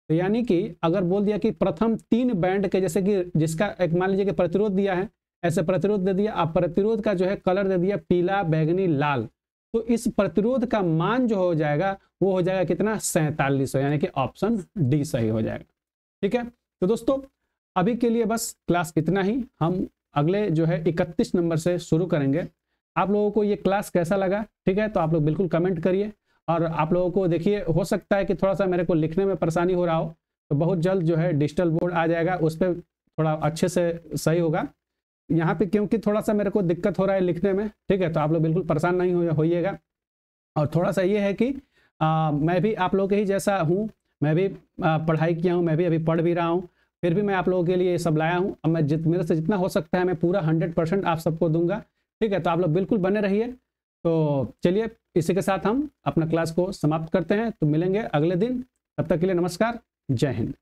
A: तो यानी कि अगर बोल दिया कि प्रथम 3 बैंड के, जैसे कि जिसका एक मान लीजिए कि प्रतिरोध दिया है, ऐसे प्रतिरोध दे दिया, आप प्रतिरोध का जो है कलर दे दिया पीला, बैंगनी, लाल, तो इस प्रतिरोध का मान जो हो जाएगा वो हो जाएगा कितना, 4700, यानी कि ऑप्शन डी सही हो जाएगा। ठीक है, तो दोस्तों अभी के लिए बस क्लास इतना ही, हम अगले जो है 31 नंबर से शुरू करेंगे। आप लोगों को ये क्लास कैसा लगा, ठीक है, तो आप लोग बिल्कुल कमेंट करिए। और आप लोगों को देखिए हो सकता है कि थोड़ा सा मेरे को लिखने में परेशानी हो रहा हो, तो बहुत जल्द जो है डिजिटल बोर्ड आ जाएगा, उस पर थोड़ा अच्छे से सही होगा। यहाँ पे क्योंकि थोड़ा सा मेरे को दिक्कत हो रहा है लिखने में, ठीक है, तो आप लोग बिल्कुल परेशान नहीं होइएगा। और थोड़ा सा ये है कि मैं भी आप लोगों के ही जैसा हूँ, मैं भी पढ़ाई किया हूँ, मैं भी अभी पढ़ भी रहा हूँ, फिर भी मैं आप लोगों के लिए ये सब लाया हूँ। अब मैं मेरे से जितना हो सकता है मैं पूरा 100% आप सबको दूंगा, ठीक है। तो आप लोग बिल्कुल बने रहिए। तो चलिए इसी के साथ हम अपना क्लास को समाप्त करते हैं, तो मिलेंगे अगले दिन, तब तक के लिए नमस्कार, जय हिंद।